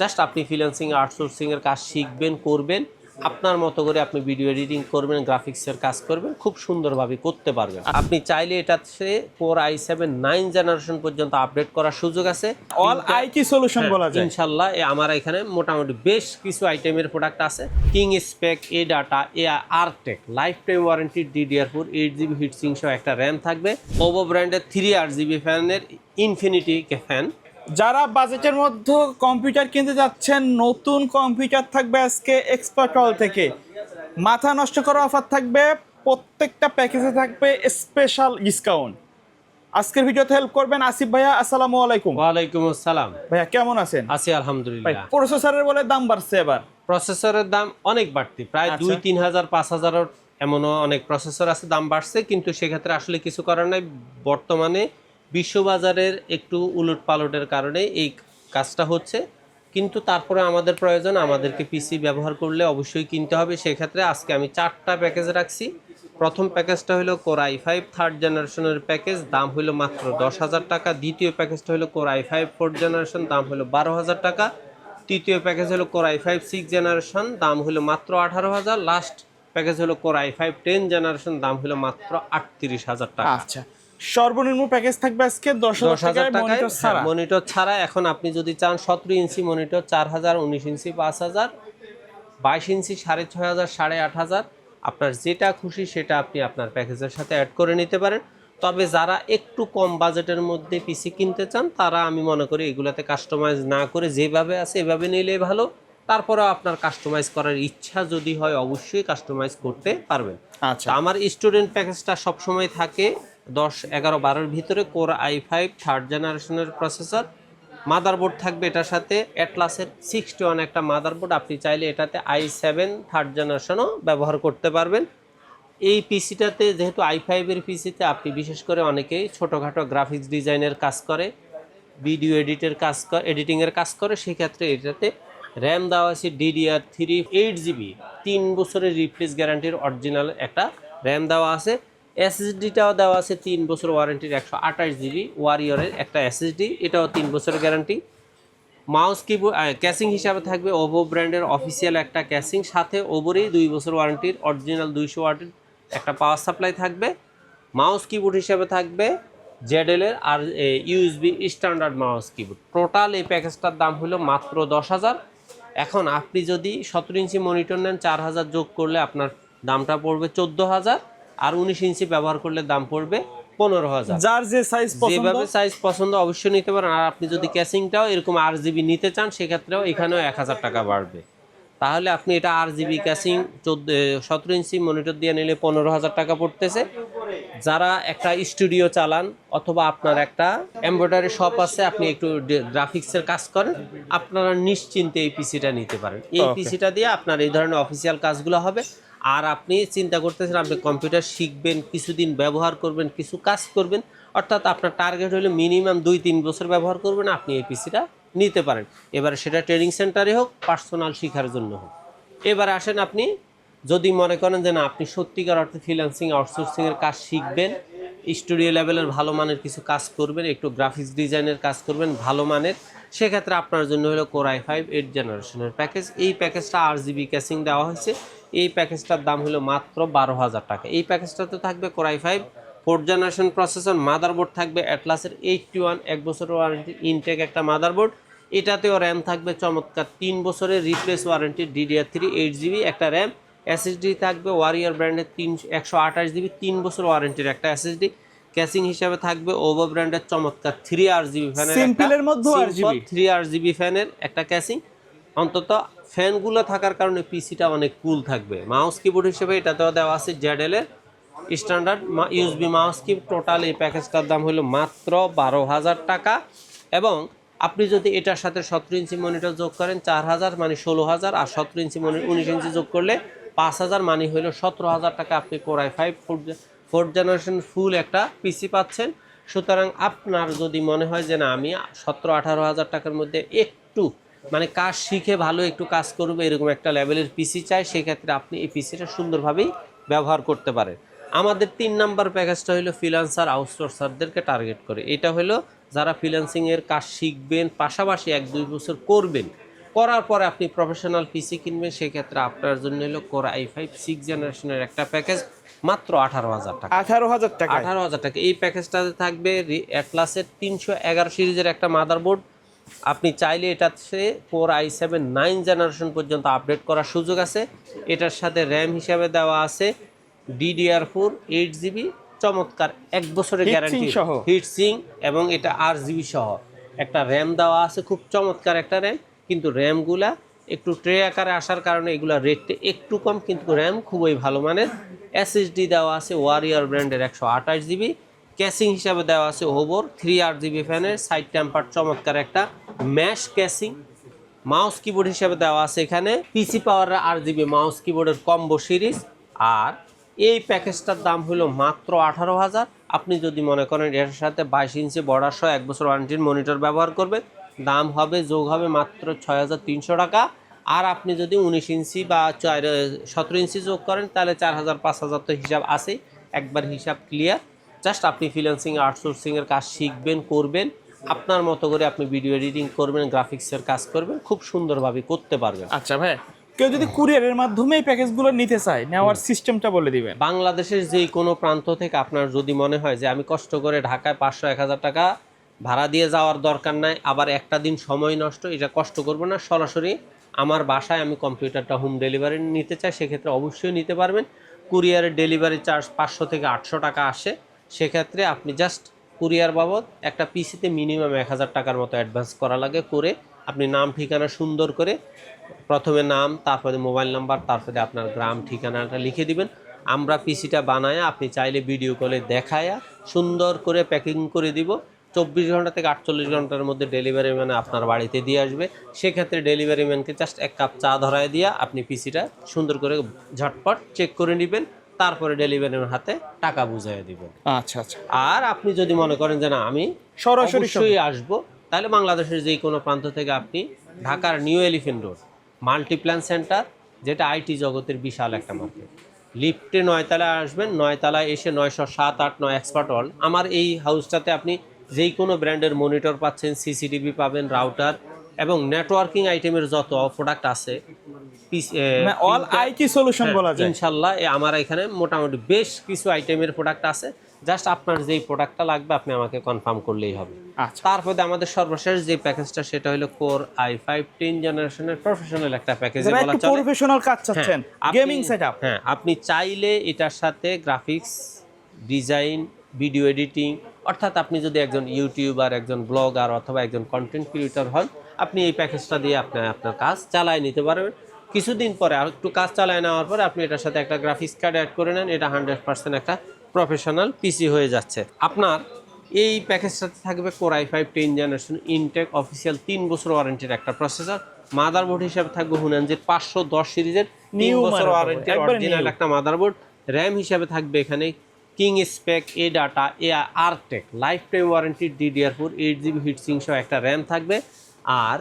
Just আপনি freelancing outsourcing এর কাজ শিখবেন, করবেন, আপনার মতো করে আপনি ভিডিও এডিটিং করবেন, গ্রাফিক্সের কাজ করবেন, খুব সুন্দরভাবে করতে পারবেন। আপনি চাইলে এটাতে Core i7 9 জেনারেশন পর্যন্ত আপডেট করার সুযোগ আছে। অল আইটি সলিউশন বলা যায়। ইনশাআল্লাহ আমার এখানে মোটামুটি বেশ কিছু আইটেমের প্রোডাক্ট আছে। King Spec, A Data, A Artek, life time warranty, DDR4 8GB heatsink সহ একটা র্যাম থাকবে। ওভো ব্র্যান্ডের 3RGB ফ্যানের ইনফিনিটি ফ্যান। যারা বাজেটের মধ্যে কম্পিউটার কিনতে যাচ্ছেন, নতুন কম্পিউটার থাকবে আজকে এক্সপার্ট হল থেকে। মাথা নষ্ট করা অফার থাকবে, প্রত্যেকটা প্যাকেজে থাকবে স্পেশাল ডিসকাউন্ট। আজকের ভিডিওতে হেল্প করবেন আসিফ ভাইয়া। আসসালামু আলাইকুম। ওয়ালাইকুম আসসালাম। ভাইয়া কেমন আছেন? আছি আলহামদুলিল্লাহ। প্রসেসরের বলে দাম বাড়ছে এবার। প্রসেসরের দাম অনেক বাড়তি, প্রায় 2-3 হাজার 5 হাজারের এমনও অনেক প্রসেসর আছে, দাম বাড়ছে। কিন্তু সেক্ষেত্রে আসলে কিছু করার নাই। বর্তমানে বিশ্ববাজারের একটু উলট পালটের কারণে এই কাজটা হচ্ছে। কিন্তু তারপরে আমাদের প্রয়োজন, আমাদেরকে পিসি ব্যবহার করলে অবশ্যই কিনতে হবে। সেক্ষেত্রে আজকে আমি 4টা প্যাকেজ রাখছি। প্রথম প্যাকেজটা হলো Core i5 থার্ড জেনারেশনের প্যাকেজ, দাম হলো মাত্র 10,000 টাকা। দ্বিতীয় প্যাকেজটা হলো Core i5 ফোর্থ জেনারেশন, দাম হলো 12,000 টাকা। তৃতীয় প্যাকেজ হলো Core i5 সিক্স জেনারেশন, দাম হলো মাত্র 18,000। লাস্ট প্যাকেজ হলো Core i5 10 জেনারেশন, দাম হলো মাত্র 38,000 টাকা। আচ্ছা, সর্বনিম্ন প্যাকেজ থাকবে আজকে 10,000 টাকায় মনিটর ছাড়া। এখন আপনি যদি চান 17 ইঞ্চি মনিটর 4,000, 19 ইঞ্চি 5,000, 22 ইঞ্চি 6,500, 8,500, আপনার যেটা খুশি সেটা আপনি আপনার প্যাকেজের সাথে অ্যাড করে নিতে পারেন। তবে যারা একটু কম বাজেটের মধ্যে পিসি কিনতে চান, তারা আমি মনে করি এগুলাতে কাস্টমাইজ না করে যেভাবে আছে এভাবে নিলে ভালো। তারপরেও আপনার কাস্টমাইজ করার ইচ্ছা যদি হয় অবশ্যই কাস্টমাইজ করতে পারবেন। আচ্ছা, আমার স্টুডেন্ট প্যাকেজটা সবসময় থাকে 10, 11, 12-র ভিতরে। Core i5 থার্ড জেনারেশনের প্রসেসর, মাদারবোর্ড থাকবে এটার সাথে অ্যাটলাসের 61 একটা মাদারবোর্ড। আপনি চাইলে এটাতে i7 থার্ড জেনারেশনও ব্যবহার করতে পারবেন। এই পিসিটাতে যেহেতু i5 এর পিসিতে আপনি বিশেষ করে অনেকেই ছোটোখাটো গ্রাফিক্স ডিজাইনের কাজ করে, ভিডিও এডিটিংয়ের কাজ করে, সেক্ষেত্রে এটাতে র্যাম দেওয়া আছে DDR3 8GB, 3 বছরের রিপ্লেস গ্যারান্টির অরিজিনাল একটা র্যাম দেওয়া আছে। SSDটাও দেওয়া আছে 3 বছর ওয়ারেন্টির 128GB ওয়ারিয়রের একটা SSD, এটাও 3 বছরের গ্যারান্টি। মাউস কিবোর্ড ক্যাসিং হিসাবে থাকবে ওভো ব্র্যান্ডের অফিসিয়াল একটা ক্যাসিং, সাথে ওভোরই 2 বছর ওয়ারেন্টির অরিজিনাল 200 ওয়াটের একটা পাওয়ার সাপ্লাই থাকবে। মাউস কিবোর্ড হিসাবে থাকবে ZL এর আর USB standard mouse keyboard. Total এই প্যাকেজটার দাম হলো মাত্র 10,000। এখন আপনি যদি 17 ইঞ্চি মনিটর নেন, 4,000 যোগ করলে আপনার দামটা পড়বে 14,000, আর 19 ইঞ্চি ব্যবহার করলে দাম পড়বে 15,000। যার যে সাইজ পছন্দ, যেভাবে সাইজ পছন্দ অবশ্যই নিতে পারেন। আর আপনি যদি ক্যাসিংটাও এরকম RGB নিতে চান, সেক্ষেত্রেও এখানেও 1,000 টাকা বাড়বে। তাহলে আপনি এটা RGB ক্যাসিং 17 ইঞ্চি মনিটর দিয়ে নিলে 15,000 টাকা পড়তেছে। যারা একটা স্টুডিও চালান অথবা আপনার একটা এমব্রয়ডারি শপ আছে, আপনি একটু গ্রাফিক্সের কাজ করেন, আপনারা নিশ্চিন্তে এই পিসিটা নিতে পারেন। এই পিসিটা দিয়ে আপনার এই ধরনের অফিসিয়াল কাজগুলো হবে। আর আপনি চিন্তা করতেছেন আপনি কম্পিউটার শিখবেন, কিছুদিন ব্যবহার করবেন, কিছু কাজ করবেন, অর্থাৎ আপনার টার্গেট হলো মিনিমাম 2-3 বছর ব্যবহার করবেন, আপনি এই পিসিটা নিতে পারেন। এবারে সেটা ট্রেনিং সেন্টারে হোক, পার্সোনাল শেখার জন্য হোক। এবার আসেন, আপনি যদি মনে করেন যে না আপনি সত্যিকার অর্থে ফ্রিল্যান্সিং আউটসোর্সিংয়ের কাজ শিখবেন, স্টুডিও লেভেলের ভালো মানের কিছু কাজ করবেন, একটু গ্রাফিক্স ডিজাইনের কাজ করবেন ভালো মানের, সেক্ষেত্রে আপনার জন্য হলো Core i5 8 জেনারেশনের প্যাকেজ। এই প্যাকেজটা RGB ক্যাসিং দেওয়া হয়েছে। এই প্যাকেজটার দাম হলো মাত্র 12,000 টাকা। এই প্যাকেজটাতে থাকবে Core i5 fourth generation processor, motherboard থাকবে অ্যাটলাসের 81 1 বছর ওয়ারেন্টি ইনটেক একটা মাদারবোর্ড। এটাতেও র্যাম থাকবে চমৎকার 3 বছরের রিপ্লেস ওয়ারেন্টি DDR3 8GB একটা র্যাম। SSD থাকবে ওয়ারিয়র ব্র্যান্ডের 128GB 3 বছর ওয়ারেন্টির একটা SSD। ক্যাসিং হিসাবে থাকবে ওভো ব্র্যান্ডের চমৎকার 3RGB ফ্যানের, সিম্পলের মধ্যে 3RGB ফ্যানের একটা ক্যাসিং। অন্তত ফ্যানগুলো থাকার কারণে পিসিটা অনেক কুল থাকবে। মাউস কিবোর্ড হিসেবে এটাতেও দেওয়া আছে ZL এর standard USB mouse keyboard. Total এই প্যাকেজটার দাম হলো মাত্র 12,000 টাকা। এবং আপনি যদি এটার সাথে 17 ইঞ্চি মনিটর যোগ করেন 4,000 মানে 16,000, আর 17 ইঞ্চি মনিটর 19 ইঞ্চি যোগ করলে 5,000 মানে হলো 17,000 টাকা আপনি Core i5 ফোর্থ জেনারেশন ফুল একটা পিসি পাচ্ছেন। সুতরাং আপনার যদি মনে হয় যে না আমি 17-18,000 টাকার মধ্যে একটু মানে কাজ শিখে ভালো একটু কাজ করবে এরকম একটা লেভেলের পিসি চাই, সেক্ষেত্রে আপনি এই পিসিটা সুন্দরভাবেই ব্যবহার করতে পারেন। আমাদের 3 নাম্বার প্যাকেজটা হলো ফ্রিল্যান্সার আউটসোর্সারদেরকে টার্গেট করে। এটা হলো যারা ফ্রিল্যান্সিংয়ের কাজ শিখবেন, পাশাপাশি 1-2 বছর করবেন, করার পরে আপনি প্রফেশনাল পিসি কিনবেন, সেক্ষেত্রে আপনার জন্য হলো কোর i5 6 জেনারেশনের একটা প্যাকেজ মাত্র 18,000 টাকা। 18,000 টাকা। 18,000 টাকা। এই প্যাকেজটাতে থাকবে অ্যাটলাসের 311 সিরিজের একটা মাদারবোর্ড। আপনি চাইলে এটাতে কোর i7 9 জেনারেশন পর্যন্ত আপডেট করার সুযোগ আছে। এটার সাথে র্যাম হিসাবে দেওয়া আছে DDR4 8GB, চমৎকার 1 বছরের গ্যারান্টি সহ। হিটসিং, এবং এটা RGB সহ একটা র্যাম দেওয়া আছে, খুব চমৎকার একটা র্যাম। কিন্তু র্যামগুলা একটু ট্রে আকারে আসার কারণে এগুলা রেটটা একটু কম, কিন্তু র্যাম খুবই ভালো মানের। SSD দেওয়া আছে ওয়ারিয়র ব্র্যান্ডের 128GB, ক্যাসিং হিসাবে দেওয়া আছে ওভর 3RGB ফ্যানের সাইড টেম্পার চমৎকার একটা ম্যাশ ক্যাসিং। মাউস কিবোর্ড হিসাবে দেওয়া আছে এখানে পিসি পাওয়ারের RGB মাউস কিবোর্ডের কম্বো সিরিজ। আর এই প্যাকেজটার দাম হলো মাত্র 18,000। আপনি যদি মনে করেন এর সাথে 22 ইঞ্চি বর্ডার সহ 1 বছর ওয়ারেন্টির মনিটর ব্যবহার করবেন, দাম হবে যোগ হবে মাত্র 6,300 টাকা। আর আপনি যদি 19 ইঞ্চি বা 17 ইঞ্চি যোগ করেন তাহলে 4,000 5,000 তো হিসাব আছে, একবার হিসাব ক্লিয়ার। জাস্ট আপনি ফ্রিল্যান্সিং আউটসোর্সিংয়ের কাজ শিখবেন, করবেন, আপনার মতো করে আপনি ভিডিও এডিটিং করবেন, গ্রাফিক্সের কাজ করবেন, খুব সুন্দরভাবে করতে পারবেন। আচ্ছা ভাই, কেউ যদি কুরিয়ারের মাধ্যমে এই প্যাকেজগুলো নিতে চায়, নেওয়ার সিস্টেমটা বলে দিবেন। বাংলাদেশের যে কোনো প্রান্ত থেকে আপনার যদি মনে হয় যে আমি কষ্ট করে ঢাকায় 500-1,000 টাকা ভাড়া দিয়ে যাওয়ার দরকার নাই, আবার একটা দিন সময় নষ্ট, এটা কষ্ট করবো না, সরাসরি আমার বাসায় আমি কম্পিউটারটা হোম ডেলিভারি নিতে চাই, সেক্ষেত্রে অবশ্যই নিতে পারবেন। কুরিয়ারের ডেলিভারি চার্জ 500 থেকে 800 টাকা আসে। সেক্ষেত্রে আপনি জাস্ট কুরিয়ার বাবদ একটা পিসিতে মিনিমাম 1,000 টাকার মতো অ্যাডভান্স করা লাগে, করে আপনি নাম ঠিকানা সুন্দর করে, প্রথমে নাম, তারপরে মোবাইল নাম্বার, তারপরে আপনার গ্রাম ঠিকানাটা লিখে দিবেন। আমরা পিসিটা বানায়া আপনি চাইলে ভিডিও কলে দেখায়া সুন্দর করে প্যাকিং করে দিব। 24 ঘন্টা থেকে 48 ঘন্টার মধ্যে ডেলিভারি ম্যান আপনার বাড়িতে দিয়ে আসবে। সেক্ষেত্রে ডেলিভারি ম্যানকে জাস্ট 1 কাপ চা ধরায় দিয়া আপনি পিসিটা সুন্দর করে ঝটপট চেক করে নেবেন, তারপরে ডেলিভারি ম্যানের হাতে টাকা বুঝাইয়া দিবেন। আচ্ছা আচ্ছা। আর আপনি যদি মনে করেন যে না আমি সরাসরি অবশ্যই আসবো, তাহলে বাংলাদেশের যে কোনো প্রান্ত থেকে আপনি ঢাকার new elephant road Multiplan centre, যেটা আইটি জগতের বিশাল একটা মার্কেট, লিফটে 9 তলায় আসবেন, 9 তলায় এসে 907, 8, 9 এক্সপার্ট ওয়ার্ল্ড। আমার এই হাউসটাতে আপনি যেই কোনো ব্র্যান্ডের মনিটর পাচ্ছেন, সিসিটিভি পাবেন, রাউটার এবং নেটওয়ার্কিং আইটেমের যত প্রোডাক্ট আছে, অল আইটি সলিউশন বলা যায় ইনশাল্লাহ। আমার এখানে মোটামুটি বেশ কিছু আইটেমের প্রোডাক্ট আছে। জাস্ট আপনার যেই প্রোডাক্টটা লাগবে আপনি আমাকে কনফার্ম করলেই হবে। আচ্ছা। তারপরে আমাদের সর্বশেষ যে প্যাকেজটা সেটা হলো কোর i5 10 জেনারেশনের প্রফেশনাল একটা প্যাকেজ বলা একটু চলে। প্রফেশনাল কাজ চাচ্ছেন, গেমিং সেটআপ। হ্যাঁ, আপনি চাইলে এটার সাথে গ্রাফিক্স ডিজাইন, ভিডিও এডিটিং, অর্থাৎ আপনি যদি একজন ইউটিউবার, একজন ব্লগার অথবা একজন কন্টেন্ট ক্রিয়েটর হন, আপনি এই প্যাকেজটা দিয়ে আপনার কাজ চালায় নিতে পারবেন। কিছুদিন পরে আর একটু কাজ চালায় নেওয়ার পরে আপনি এটার সাথে একটা গ্রাফিক্স কার্ড অ্যাড করে নেন, এটা 100% একটা প্রফেশনাল পিসি হয়ে যাচ্ছে। আপনার এই প্যাকেজটাতে থাকবে core i5 10 generation intact official 3 বছর ওয়ারেন্টির একটা প্রসেসর। মাদারবোর্ড হিসেবে থাকবে হুনানজির 510 সিরিজের 3 বছর ওয়ারেন্টির অরিজিনাল একটা মাদারবোর্ড। র্যাম হিসাবে থাকবে এখানে King Spec A Data A Artek life time warranty DDR4 8GB heatsink সহ একটা র্যাম থাকবে। আর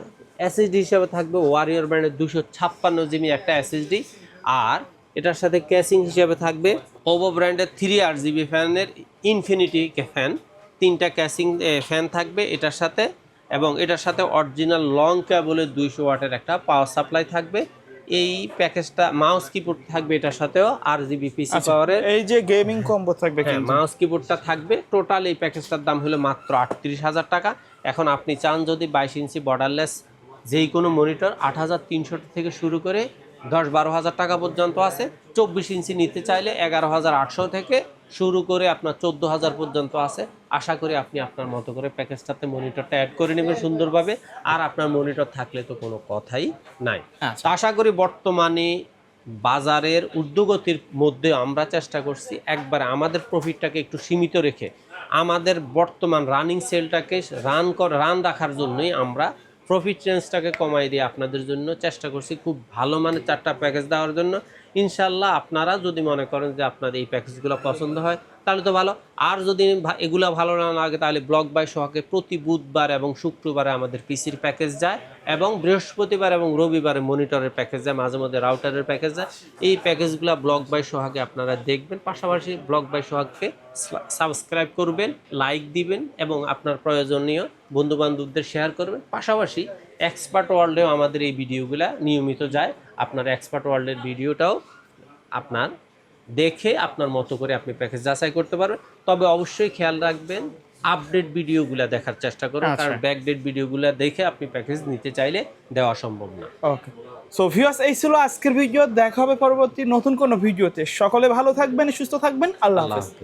SSD হিসাবে থাকবে ওয়ারিয়র ব্র্যান্ডের 256GB একটা SSD। আর এটার সাথে ক্যাসিং হিসাবে থাকবে ওভো ব্র্যান্ডের 3RGB ফ্যানের ইনফিনিটি ফ্যান, 3টা ক্যাসিং ফ্যান থাকবে এটার সাথে, এবং এটার সাথে অরিজিনাল লং কেবলের 200 ওয়াটের একটা পাওয়ার সাপ্লাই থাকবে। এই প্যাকেজটা মাউস কিবোর্ড থাকবে এটার সাথেও RGB পিসি পাওয়ারের, এই যে গেমিং কম্বো থাকবে, মাউস কিবোর্ডটা থাকবে। টোটাল এই প্যাকেজটার দাম হলো মাত্র 38,000 টাকা। এখন আপনি চান যদি 22 ইঞ্চি বর্ডারলেস যেই কোনো মনিটর 8,300 থেকে শুরু করে 10-12 হাজার টাকা পর্যন্ত আছে। 24 ইঞ্চি নিতে চাইলে 11,800 থেকে শুরু করে আপনার 14,000 পর্যন্ত আছে। আশা করি আপনি আপনার মতো করে প্যাকেজটাতে মনিটরটা অ্যাড করে নেবেন সুন্দরভাবে, আর আপনার মনিটর থাকলে তো কোনো কথাই নাই। আশা করি বর্তমানে বাজারের ঊর্ধ্বগতির মধ্যে আমরা চেষ্টা করছি একবার আমাদের প্রফিটটাকে একটু সীমিত রেখে আমাদের বর্তমান রানিং সেলটাকে রান রাখার জন্যই আমরা প্রফিট চেঞ্জটাকে কমাই দিয়ে আপনাদের জন্য চেষ্টা করছি খুব ভালো মানে 4টা প্যাকেজ দেওয়ার জন্য। ইনশাল্লাহ আপনারা যদি মনে করেন যে আপনাদের এই প্যাকেজগুলো পছন্দ হয় তাহলে তো ভালো, আর যদি এগুলো ভালো না লাগে তাহলে ব্লক বাই সোহাগে প্রতি বুধবার এবং শুক্রবারে আমাদের পিসির প্যাকেজ যায়, এবং বৃহস্পতিবার এবং রবিবারে মনিটরের প্যাকেজ যায়, মাঝে মধ্যে রাউটারের প্যাকেজ যায়। এই প্যাকেজগুলো ব্লক বাই সোহাগে আপনারা দেখবেন, পাশাপাশি ব্লক বাই সোহাগকে সাবস্ক্রাইব করবেন, লাইক দিবেন এবং আপনার প্রয়োজনীয় বন্ধুবান্ধবদের শেয়ার করবেন। পাশাপাশি এক্সপার্ট ওয়ার্ল্ডেও আমাদের এই ভিডিওগুলা নিয়মিত যায়। আপনার এক্সপার্ট ওয়ার্ল্ডের ভিডিওটাও আপনার দেখে আপনার মতো করে আপনি প্যাকেজ যাচাই করতে পারবেন। তবে অবশ্যই খেয়াল রাখবেন আপডেট ভিডিওগুলো দেখার চেষ্টা করুন, আচ্ছা। কারণ ব্যাকডেট ভিডিওগুলো দেখে আপনি প্যাকেজ নিতে চাইলে দেওয়া সম্ভব না। ওকে, সো ভিউয়ার্স, এই ছিল আজকের ভিডিও। দেখা হবে পরবর্তী নতুন কোনো ভিডিওতে। সকলে ভালো থাকবেন, সুস্থ থাকবেন। আল্লাহ আল্লাহ হাফেজ। হাফেজ।